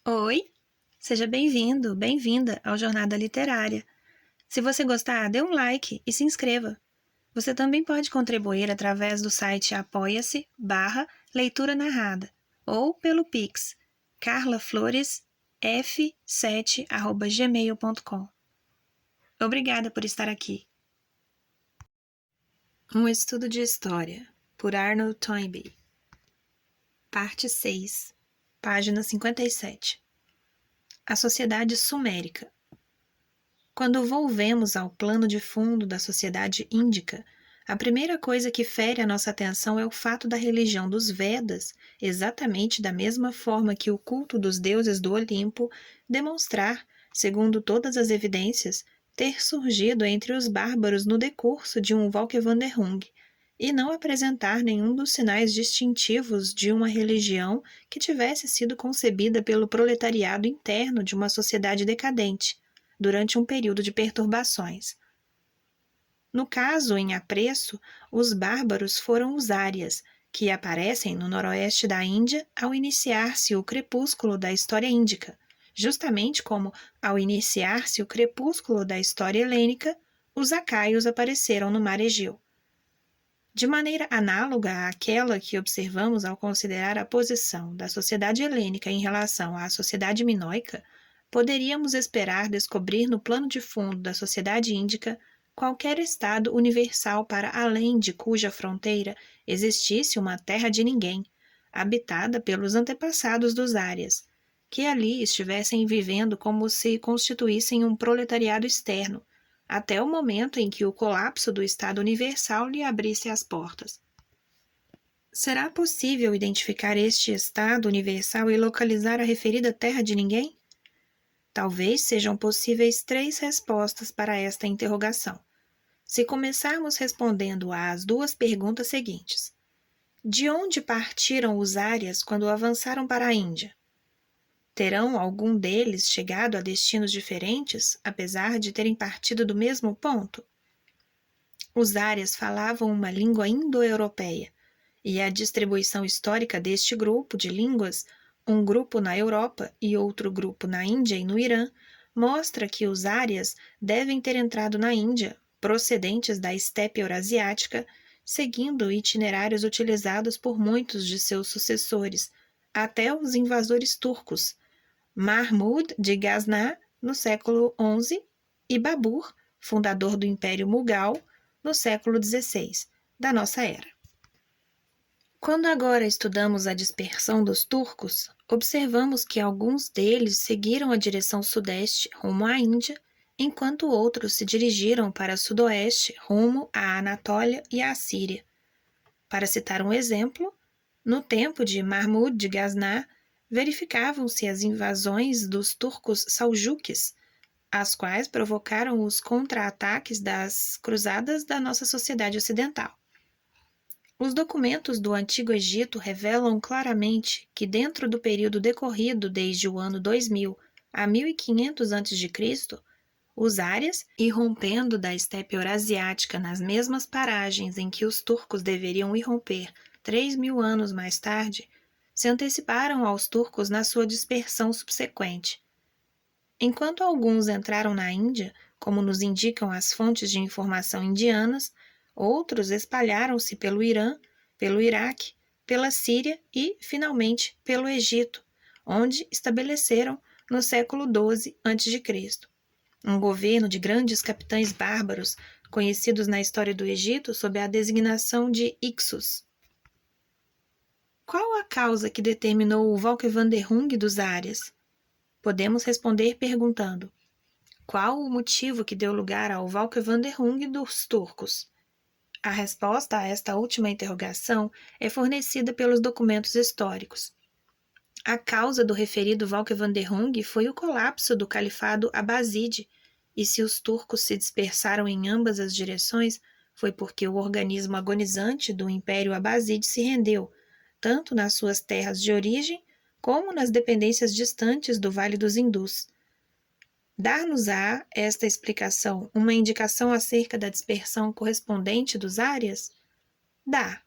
Oi, seja bem-vindo, bem-vinda ao Jornada Literária. Se você gostar, dê um like e se inscreva. Você também pode contribuir através do site apoia-se/leitura narrada ou pelo Pix carlafloresf7@gmail.com. Obrigada por estar aqui. Um estudo de história, por Arnold Toynbee. Parte 6, página 57. A Sociedade Sumérica. Quando volvemos ao plano de fundo da sociedade índica, a primeira coisa que fere a nossa atenção é o fato da religião dos Vedas, exatamente da mesma forma que o culto dos deuses do Olimpo, demonstrar, segundo todas as evidências, ter surgido entre os bárbaros no decurso de um Valkendorung, e não apresentar nenhum dos sinais distintivos de uma religião que tivesse sido concebida pelo proletariado interno de uma sociedade decadente durante um período de perturbações. No caso em apreço, os bárbaros foram os árias, que aparecem no noroeste da Índia ao iniciar-se o crepúsculo da história índica, justamente como, ao iniciar-se o crepúsculo da história helênica, os acaios apareceram no mar Egeu. De maneira análoga àquela que observamos ao considerar a posição da sociedade helênica em relação à sociedade minoica, poderíamos esperar descobrir no plano de fundo da sociedade índica qualquer estado universal para além de cuja fronteira existisse uma terra de ninguém, habitada pelos antepassados dos árias, que ali estivessem vivendo como se constituíssem um proletariado externo, até o momento em que o colapso do Estado Universal lhe abrisse as portas. Será possível identificar este Estado Universal e localizar a referida terra de ninguém? Talvez sejam possíveis 3 respostas para esta interrogação. Se começarmos respondendo às 2 perguntas seguintes. De onde partiram os árias quando avançaram para a Índia? Terão algum deles chegado a destinos diferentes, apesar de terem partido do mesmo ponto? Os árias falavam uma língua indo-europeia, e a distribuição histórica deste grupo de línguas, um grupo na Europa e outro grupo na Índia e no Irã, mostra que os árias devem ter entrado na Índia, procedentes da estepe eurasiática, seguindo itinerários utilizados por muitos de seus sucessores, até os invasores turcos, Mahmud de Ghazni, no século XI, e Babur, fundador do Império Mughal, no século XVI, da nossa era. Quando agora estudamos a dispersão dos turcos, observamos que alguns deles seguiram a direção sudeste, rumo à Índia, enquanto outros se dirigiram para sudoeste, rumo à Anatólia e à Síria. Para citar um exemplo, no tempo de Mahmud de Ghazni, verificavam-se as invasões dos turcos saljuques, as quais provocaram os contra-ataques das cruzadas da nossa sociedade ocidental. Os documentos do Antigo Egito revelam claramente que dentro do período decorrido desde o ano 2000 a 1500 a.C., os árias, irrompendo da estepe eurasiática nas mesmas paragens em que os turcos deveriam irromper 3.000 anos mais tarde, se anteciparam aos turcos na sua dispersão subsequente. Enquanto alguns entraram na Índia, como nos indicam as fontes de informação indianas, outros espalharam-se pelo Irã, pelo Iraque, pela Síria e, finalmente, pelo Egito, onde estabeleceram, no século XII a.C., um governo de grandes capitães bárbaros, conhecidos na história do Egito sob a designação de Hyksos. Qual a causa que determinou o Valkendorung dos árias? Podemos responder perguntando: qual o motivo que deu lugar ao Valkendorung dos turcos? A resposta a esta última interrogação é fornecida pelos documentos históricos. A causa do referido Valkendorung foi o colapso do califado abáside, e se os turcos se dispersaram em ambas as direções, foi porque o organismo agonizante do Império Abáside se rendeu, tanto nas suas terras de origem, como nas dependências distantes do Vale dos Indus. Dar-nos-á esta explicação uma indicação acerca da dispersão correspondente dos árias? Dá,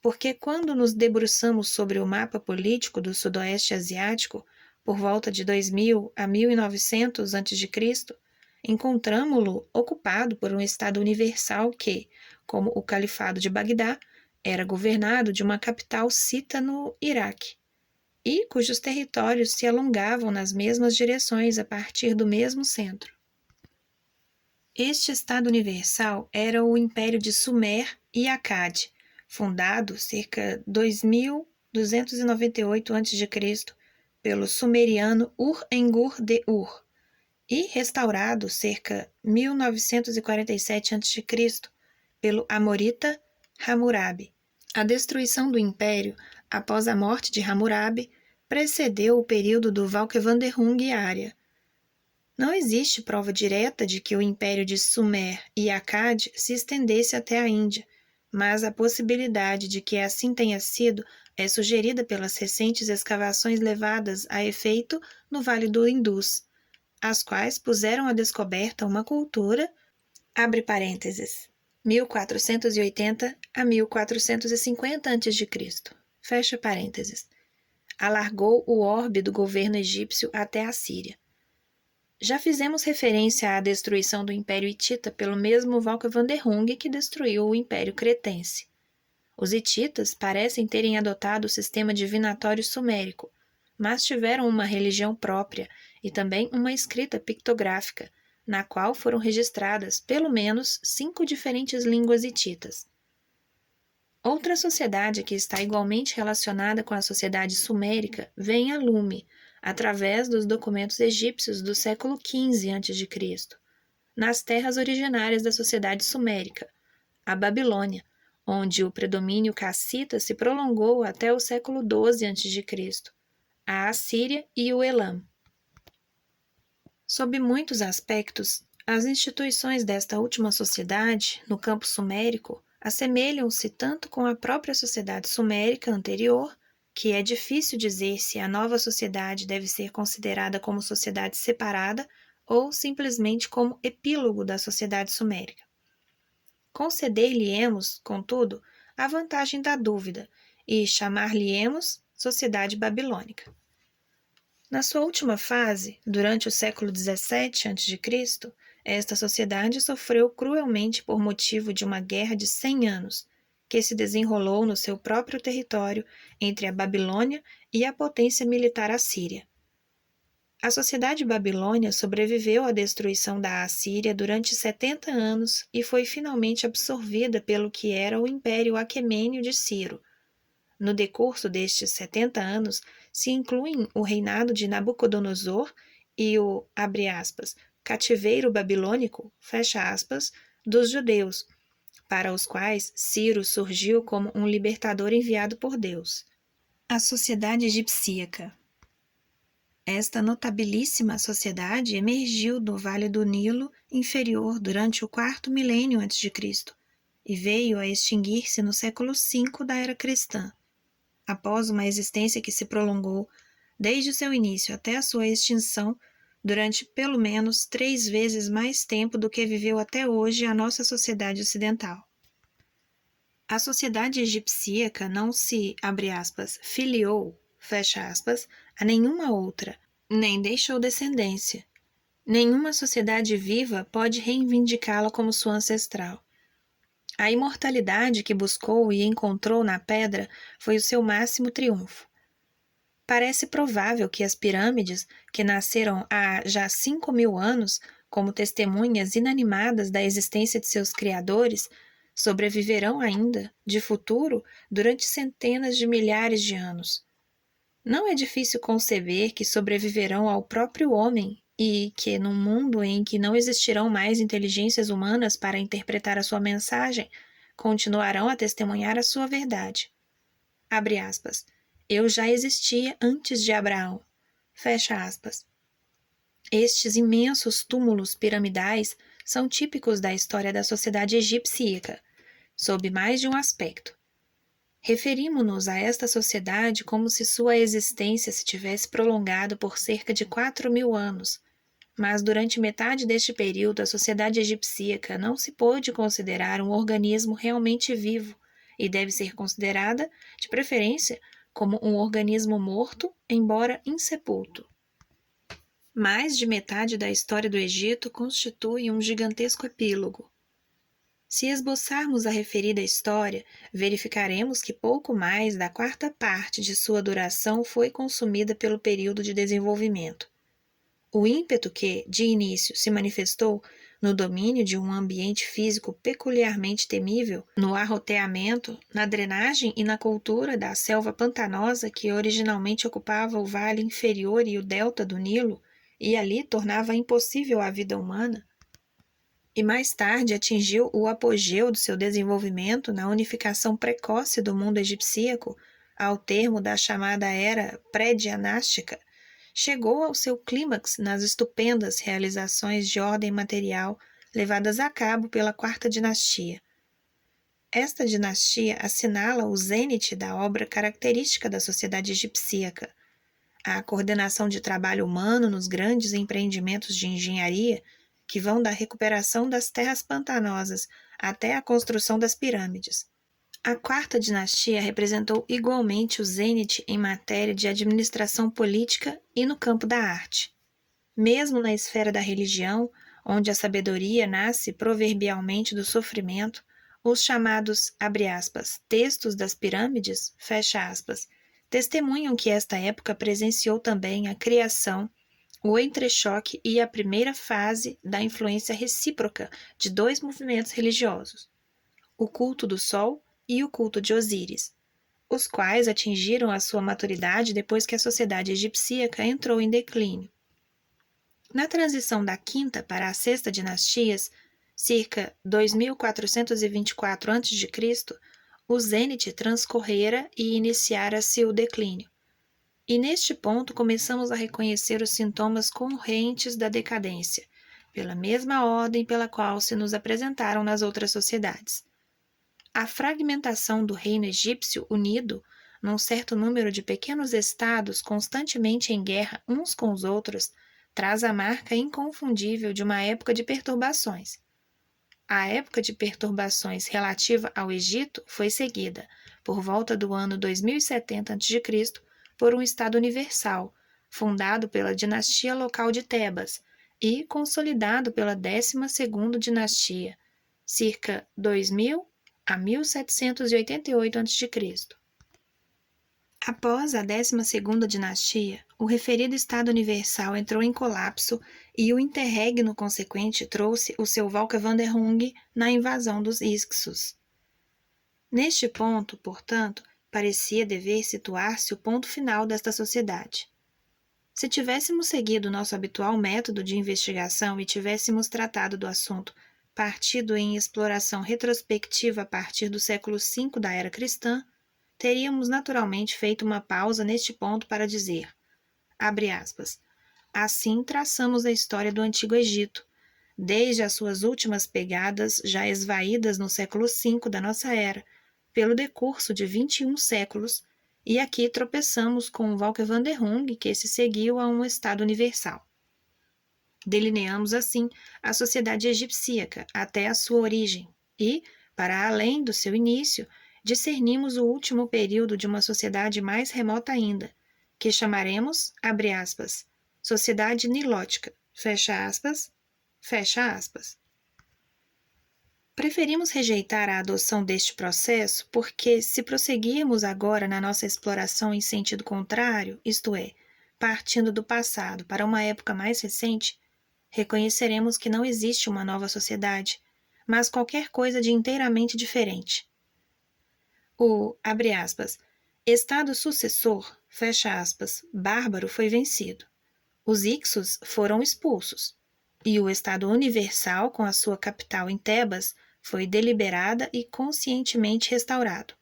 porque quando nos debruçamos sobre o mapa político do sudoeste asiático, por volta de 2000 a 1900 a.C., encontramo-lo ocupado por um Estado universal que, como o Califado de Bagdá, era governado de uma capital cita no Iraque, e cujos territórios se alongavam nas mesmas direções a partir do mesmo centro. Este Estado universal era o Império de Sumer e Acade, fundado cerca 2298 a.C. pelo sumeriano Ur-Engur-de-Ur e restaurado cerca 1947 a.C. pelo amorita Hammurabi. A destruição do império após a morte de Hammurabi precedeu o período do Valkevandejung Arya. Não existe prova direta de que o império de Sumer e Akkad se estendesse até a Índia, mas a possibilidade de que assim tenha sido é sugerida pelas recentes escavações levadas a efeito no Vale do Indus, as quais puseram à descoberta uma cultura, abre parênteses, 1480 a 1450 a.C., fecha parênteses, alargou o orbe do governo egípcio até a Síria. Já fizemos referência à destruição do Império Hitita pelo mesmo Valkevandejung que destruiu o Império Cretense. Os hititas parecem terem adotado o sistema divinatório sumérico, mas tiveram uma religião própria e também uma escrita pictográfica, na qual foram registradas pelo menos 5 diferentes línguas hititas. Outra sociedade que está igualmente relacionada com a sociedade sumérica vem a lume, através dos documentos egípcios do século XV a.C., nas terras originárias da sociedade sumérica, a Babilônia, onde o predomínio cassita se prolongou até o século XII a.C., a Assíria e o Elam. Sob muitos aspectos, as instituições desta última sociedade, no campo sumérico, assemelham-se tanto com a própria sociedade sumérica anterior, que é difícil dizer se a nova sociedade deve ser considerada como sociedade separada ou simplesmente como epílogo da sociedade sumérica. Conceder-lhe-emos, contudo, a vantagem da dúvida e chamar-lhe-emos sociedade babilônica. Na sua última fase, durante o século XVII a.C., esta sociedade sofreu cruelmente por motivo de uma guerra de 100 anos, que se desenrolou no seu próprio território entre a Babilônia e a potência militar assíria. A sociedade babilônia sobreviveu à destruição da Assíria durante 70 anos e foi finalmente absorvida pelo que era o Império Aquemênio de Ciro. No decurso destes 70 anos, se incluem o reinado de Nabucodonosor e o, abre aspas, cativeiro babilônico, fecha aspas, dos judeus, para os quais Ciro surgiu como um libertador enviado por Deus. A sociedade egipcíaca. Esta notabilíssima sociedade emergiu do Vale do Nilo inferior durante o quarto milênio a.C. e veio a extinguir-se no século V da era cristã. Após uma existência que se prolongou, desde o seu início até a sua extinção, durante pelo menos 3 vezes mais tempo do que viveu até hoje a nossa sociedade ocidental. A sociedade egipcíaca não se, abre aspas, filiou, fecha aspas, a nenhuma outra, nem deixou descendência. Nenhuma sociedade viva pode reivindicá-la como sua ancestral. A imortalidade que buscou e encontrou na pedra foi o seu máximo triunfo. Parece provável que as pirâmides, que nasceram há já 5.000 anos, como testemunhas inanimadas da existência de seus criadores, sobreviverão ainda, de futuro, durante centenas de milhares de anos. Não é difícil conceber que sobreviverão ao próprio homem e que, num mundo em que não existirão mais inteligências humanas para interpretar a sua mensagem, continuarão a testemunhar a sua verdade. Abre aspas. Eu já existia antes de Abraão. Fecha aspas. Estes imensos túmulos piramidais são típicos da história da sociedade egipcíaca, sob mais de um aspecto. Referimo-nos a esta sociedade como se sua existência se tivesse prolongado por cerca de 4.000 anos, mas durante metade deste período a sociedade egipcíaca não se pôde considerar um organismo realmente vivo e deve ser considerada, de preferência, como um organismo morto, embora insepulto. Mais de metade da história do Egito constitui um gigantesco epílogo. Se esboçarmos a referida história, verificaremos que pouco mais da quarta parte de sua duração foi consumida pelo período de desenvolvimento. O ímpeto que, de início, se manifestou no domínio de um ambiente físico peculiarmente temível, no arroteamento, na drenagem e na cultura da selva pantanosa que originalmente ocupava o vale inferior e o delta do Nilo, e ali tornava impossível a vida humana, e mais tarde atingiu o apogeu do seu desenvolvimento na unificação precoce do mundo egipcíaco, ao termo da chamada era pré-dinástica, chegou ao seu clímax nas estupendas realizações de ordem material levadas a cabo pela quarta dinastia. Esta dinastia assinala o zênite da obra característica da sociedade egipcíaca, a coordenação de trabalho humano nos grandes empreendimentos de engenharia que vão da recuperação das terras pantanosas até a construção das pirâmides. A quarta dinastia representou igualmente o zênite em matéria de administração política e no campo da arte. Mesmo na esfera da religião, onde a sabedoria nasce proverbialmente do sofrimento, os chamados, abre aspas, textos das pirâmides, fecha aspas, testemunham que esta época presenciou também a criação, o entrechoque e a primeira fase da influência recíproca de dois movimentos religiosos, o culto do Sol e o culto de Osíris, os quais atingiram a sua maturidade depois que a sociedade egipcíaca entrou em declínio. Na transição da quinta para a sexta dinastias, circa 2424 a.C., o zênite transcorrera e iniciara-se o declínio. E neste ponto começamos a reconhecer os sintomas correntes da decadência, pela mesma ordem pela qual se nos apresentaram nas outras sociedades. A fragmentação do reino egípcio unido, num certo número de pequenos estados constantemente em guerra uns com os outros, traz a marca inconfundível de uma época de perturbações. A época de perturbações relativa ao Egito foi seguida, por volta do ano 2070 a.C., por um Estado universal, fundado pela dinastia local de Tebas e consolidado pela 12ª dinastia, circa 2000 a 1788 a.C. Após a 12ª dinastia, o referido Estado Universal entrou em colapso e o interregno consequente trouxe o seu Valkendorfung na invasão dos Hyksos. Neste ponto, portanto, parecia dever situar-se o ponto final desta sociedade. Se tivéssemos seguido nosso habitual método de investigação e tivéssemos tratado do assunto partido em exploração retrospectiva a partir do século V da era cristã, teríamos naturalmente feito uma pausa neste ponto para dizer, abre aspas, assim traçamos a história do Antigo Egito, desde as suas últimas pegadas já esvaídas no século V da nossa era, pelo decurso de 21 séculos, e aqui tropeçamos com o Valkendorfung que se seguiu a um Estado universal. Delineamos assim a sociedade egipcíaca até a sua origem e, para além do seu início, discernimos o último período de uma sociedade mais remota ainda, que chamaremos, abre aspas, sociedade nilótica, fecha aspas. Preferimos rejeitar a adoção deste processo porque, se prosseguirmos agora na nossa exploração em sentido contrário, isto é, partindo do passado para uma época mais recente, reconheceremos que não existe uma nova sociedade, mas qualquer coisa de inteiramente diferente. O, abre aspas, Estado sucessor, fecha aspas, bárbaro foi vencido. Os Hyksos foram expulsos, e o Estado universal, com a sua capital em Tebas, foi deliberada e conscientemente restaurado.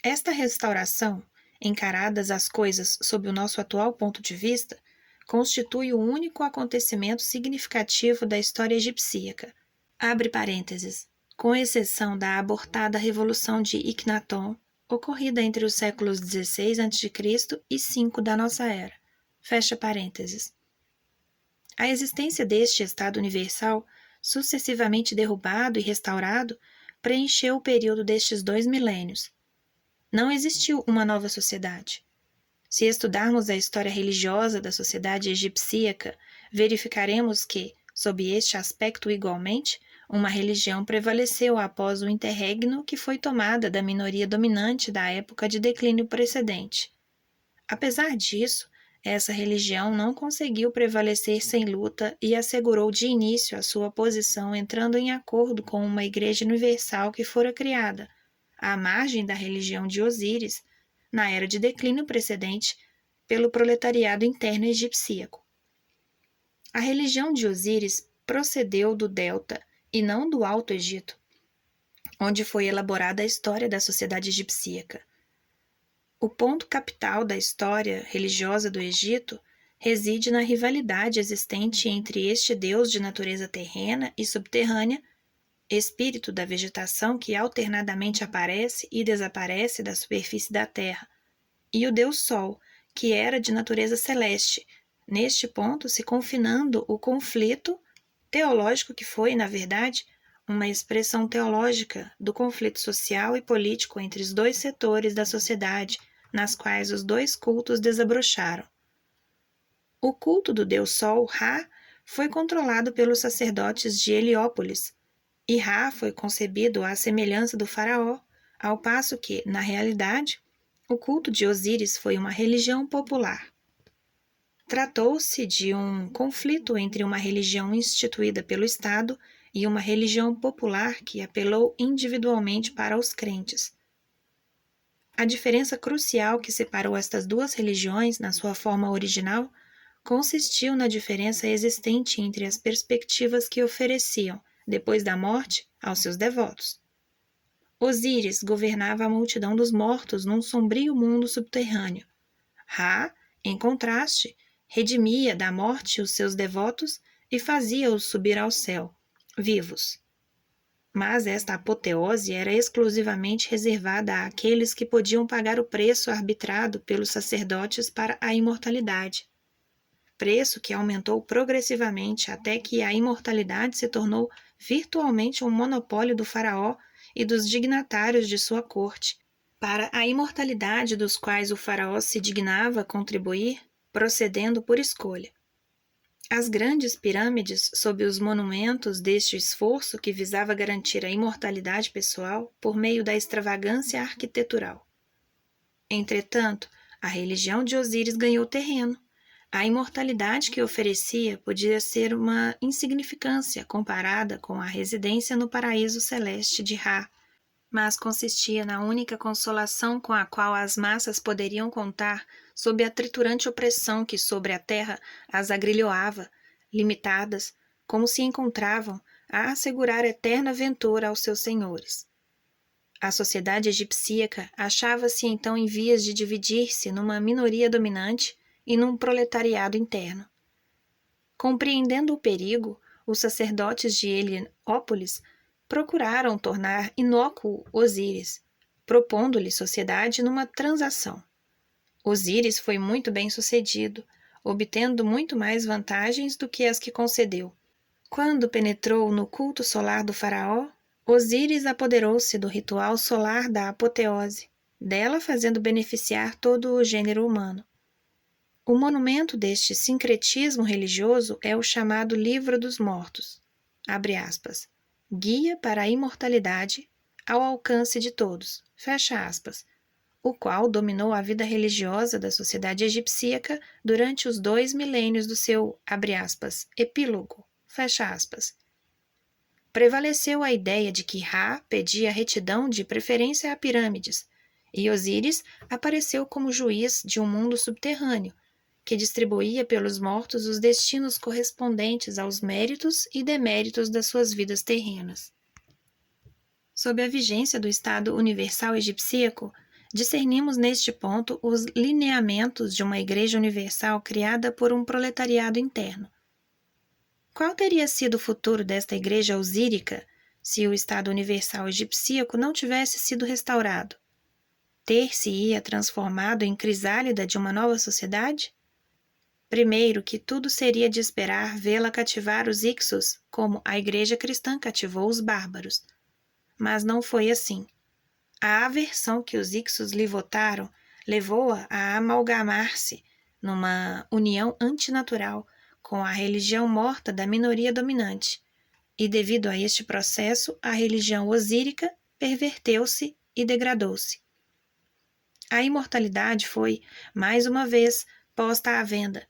Esta restauração, encaradas as coisas sob o nosso atual ponto de vista, constitui o único acontecimento significativo da história egipcíaca. Abre parênteses. Com exceção da abortada Revolução de Akhenaton, ocorrida entre os séculos XVI a.C. e V da nossa era. Fecha parênteses. A existência deste Estado universal, sucessivamente derrubado e restaurado, preencheu o período destes 2 milênios. Não existiu uma nova sociedade. Se estudarmos a história religiosa da sociedade egipcíaca, verificaremos que, sob este aspecto igualmente, uma religião prevaleceu após o interregno que foi tomada da minoria dominante da época de declínio precedente. Apesar disso, essa religião não conseguiu prevalecer sem luta e assegurou de início a sua posição entrando em acordo com uma igreja universal que fora criada, à margem da religião de Osíris, na era de declínio precedente, pelo proletariado interno egipcíaco. A religião de Osíris procedeu do Delta e não do Alto Egito, onde foi elaborada a história da sociedade egipcíaca. O ponto capital da história religiosa do Egito reside na rivalidade existente entre este deus de natureza terrena e subterrânea, espírito da vegetação que alternadamente aparece e desaparece da superfície da terra, e o deus Sol, que era de natureza celeste, neste ponto se confinando o conflito teológico que foi, na verdade, uma expressão teológica do conflito social e político entre os dois setores da sociedade, nas quais os dois cultos desabrocharam. O culto do deus Sol, Ra, foi controlado pelos sacerdotes de Heliópolis, e Ra foi concebido à semelhança do faraó, ao passo que, na realidade, o culto de Osíris foi uma religião popular. Tratou-se de um conflito entre uma religião instituída pelo Estado e uma religião popular que apelou individualmente para os crentes. A diferença crucial que separou estas duas religiões na sua forma original consistiu na diferença existente entre as perspectivas que ofereciam, depois da morte, aos seus devotos. Osíris governava a multidão dos mortos num sombrio mundo subterrâneo. Ra, em contraste, redimia da morte os seus devotos e fazia-os subir ao céu, vivos. Mas esta apoteose era exclusivamente reservada àqueles que podiam pagar o preço arbitrado pelos sacerdotes para a imortalidade. Preço que aumentou progressivamente até que a imortalidade se tornou virtualmente um monopólio do faraó e dos dignatários de sua corte, para a imortalidade dos quais o faraó se dignava contribuir, procedendo por escolha. As grandes pirâmides, sob os monumentos deste esforço que visava garantir a imortalidade pessoal por meio da extravagância arquitetural. Entretanto, a religião de Osíris ganhou terreno. A imortalidade que oferecia podia ser uma insignificância comparada com a residência no paraíso celeste de Ra, mas consistia na única consolação com a qual as massas poderiam contar sob a triturante opressão que sobre a terra as agrilhoava, limitadas, como se encontravam, a assegurar eterna ventura aos seus senhores. A sociedade egipcíaca achava-se então em vias de dividir-se numa minoria dominante e num proletariado interno. Compreendendo o perigo, os sacerdotes de Heliópolis procuraram tornar inócuo Osíris, propondo-lhe sociedade numa transação. Osíris foi muito bem-sucedido, obtendo muito mais vantagens do que as que concedeu. Quando penetrou no culto solar do faraó, Osíris apoderou-se do ritual solar da apoteose, dela fazendo beneficiar todo o gênero humano. O monumento deste sincretismo religioso é o chamado Livro dos Mortos, abre aspas, guia para a imortalidade ao alcance de todos, fecha aspas, o qual dominou a vida religiosa da sociedade egipcíaca durante os 2 milênios do seu, abre aspas, epílogo, fecha aspas. Prevaleceu a ideia de que Ra pedia retidão de preferência a pirâmides, e Osíris apareceu como juiz de um mundo subterrâneo, que distribuía pelos mortos os destinos correspondentes aos méritos e deméritos das suas vidas terrenas. Sob a vigência do Estado Universal Egipcíaco, discernimos neste ponto os lineamentos de uma Igreja Universal criada por um proletariado interno. Qual teria sido o futuro desta Igreja osírica se o Estado Universal Egipcíaco não tivesse sido restaurado? Ter-se-ia transformado em crisálida de uma nova sociedade? Primeiro que tudo seria de esperar vê-la cativar os Ixos, como a Igreja cristã cativou os bárbaros. Mas não foi assim. A aversão que os Ixos lhe votaram levou-a a amalgamar-se numa união antinatural com a religião morta da minoria dominante, e devido a este processo, a religião osírica perverteu-se e degradou-se. A imortalidade foi, mais uma vez, posta à venda,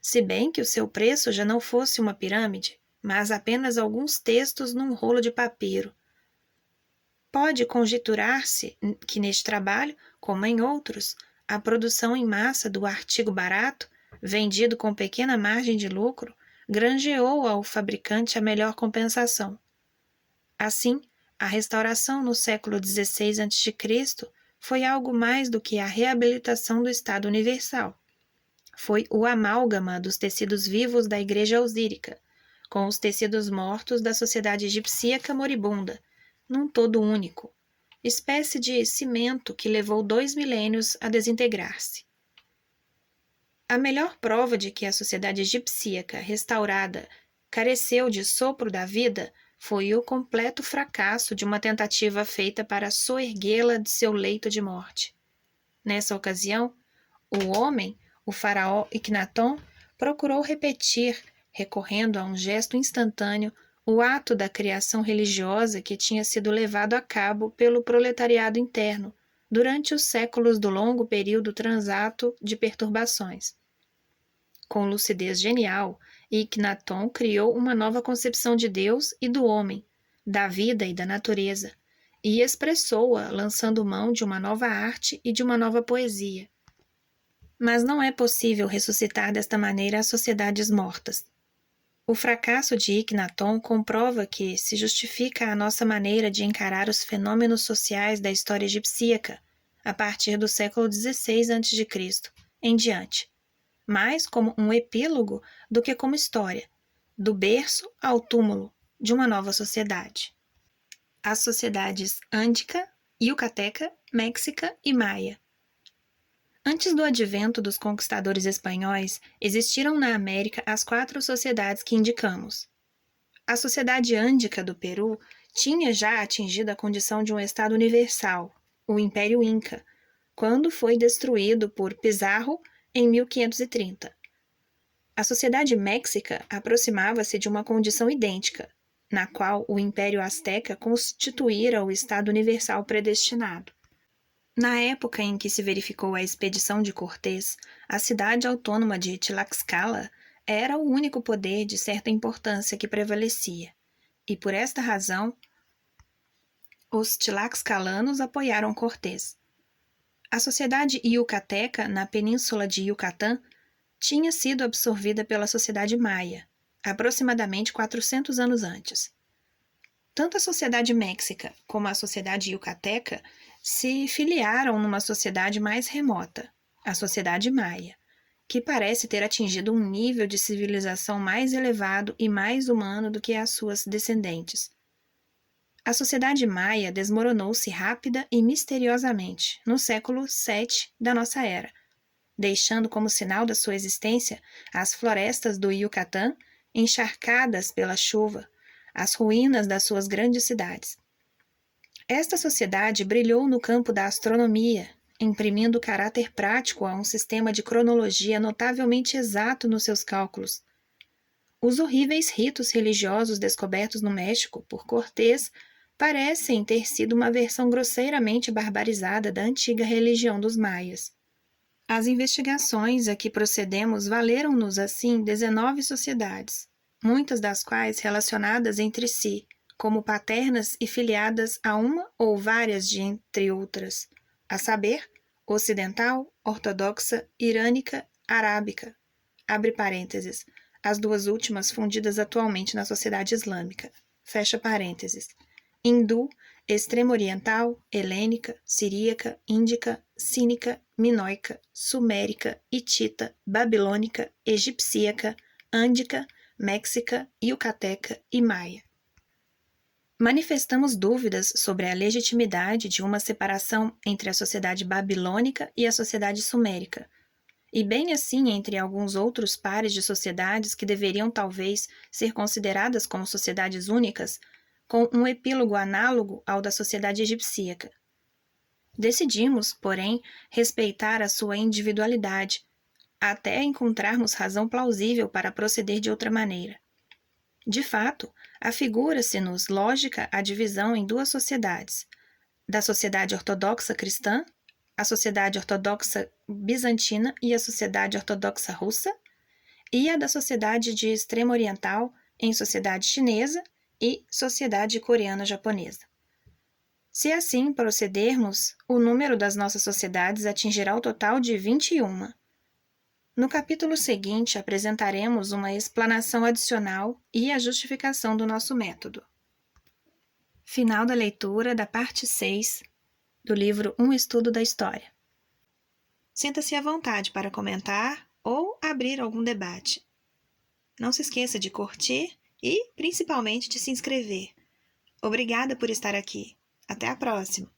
se bem que o seu preço já não fosse uma pirâmide, mas apenas alguns textos num rolo de papiro. Pode conjecturar-se que neste trabalho, como em outros, a produção em massa do artigo barato, vendido com pequena margem de lucro, granjeou ao fabricante a melhor compensação. Assim, a restauração no século XVI a.C. foi algo mais do que a reabilitação do Estado universal. Foi o amálgama dos tecidos vivos da Igreja Osírica, com os tecidos mortos da sociedade egipcíaca moribunda, num todo único, espécie de cimento que levou 2 milênios a desintegrar-se. A melhor prova de que a sociedade egipcíaca restaurada careceu de sopro da vida foi o completo fracasso de uma tentativa feita para soerguê-la de seu leito de morte. Nessa ocasião, o homem, o faraó Ecnaton, procurou repetir, recorrendo a um gesto instantâneo, o ato da criação religiosa que tinha sido levado a cabo pelo proletariado interno durante os séculos do longo período transato de perturbações. Com lucidez genial, Ecnaton criou uma nova concepção de Deus e do homem, da vida e da natureza, e expressou-a lançando mão de uma nova arte e de uma nova poesia. Mas não é possível ressuscitar desta maneira as sociedades mortas. O fracasso de Ecnaton comprova que se justifica a nossa maneira de encarar os fenômenos sociais da história egipcíaca a partir do século XVI a.C. em diante, mais como um epílogo do que como história, do berço ao túmulo de uma nova sociedade. As sociedades Ândica, Yucateca, Méxica e Maia. Antes do advento dos conquistadores espanhóis, existiram na América as 4 sociedades que indicamos. A Sociedade Ândica do Peru tinha já atingido a condição de um Estado universal, o Império Inca, quando foi destruído por Pizarro em 1530. A Sociedade Méxica aproximava-se de uma condição idêntica, na qual o Império Azteca constituíra o Estado universal predestinado. Na época em que se verificou a expedição de Cortés, a cidade autônoma de Tlaxcala era o único poder de certa importância que prevalecia, e por esta razão os tlaxcalanos apoiaram Cortés. A sociedade yucateca na península de Yucatán tinha sido absorvida pela sociedade maia, aproximadamente 400 anos antes. Tanto a sociedade méxica como a sociedade yucateca se filiaram numa sociedade mais remota, a sociedade maia, que parece ter atingido um nível de civilização mais elevado e mais humano do que as suas descendentes. A sociedade maia desmoronou-se rápida e misteriosamente no século VII da nossa era, deixando como sinal da sua existência as florestas do Yucatán encharcadas pela chuva, as ruínas das suas grandes cidades. Esta sociedade brilhou no campo da astronomia, imprimindo caráter prático a um sistema de cronologia notavelmente exato nos seus cálculos. Os horríveis ritos religiosos descobertos no México por Cortés parecem ter sido uma versão grosseiramente barbarizada da antiga religião dos maias. As investigações a que procedemos valeram-nos, assim, 19 sociedades, muitas das quais relacionadas entre si, como paternas e filiadas a uma ou várias de entre outras, a saber, ocidental, ortodoxa, irânica, arábica, abre parênteses, as 2 últimas fundidas atualmente na sociedade islâmica, fecha parênteses, hindu, extremo oriental, helênica, siríaca, índica, cínica, minoica, sumérica, hitita, babilônica, egipcíaca, ândica, méxica, yucateca e maia. Manifestamos dúvidas sobre a legitimidade de uma separação entre a sociedade babilônica e a sociedade sumérica, e bem assim entre alguns outros pares de sociedades que deveriam talvez ser consideradas como sociedades únicas, com um epílogo análogo ao da sociedade egipcíaca. Decidimos, porém, respeitar a sua individualidade, até encontrarmos razão plausível para proceder de outra maneira. De fato, afigura-se-nos lógica a divisão em duas sociedades, da sociedade ortodoxa cristã, a sociedade ortodoxa bizantina e a sociedade ortodoxa russa, e a da sociedade de extremo oriental em sociedade chinesa e sociedade coreana-japonesa. Se assim procedermos, o número das nossas sociedades atingirá o total de 21. No capítulo seguinte, apresentaremos uma explanação adicional e a justificação do nosso método. Final da leitura da parte 6 do livro Um Estudo da História. Sinta-se à vontade para comentar ou abrir algum debate. Não se esqueça de curtir e, principalmente, de se inscrever. Obrigada por estar aqui. Até a próxima!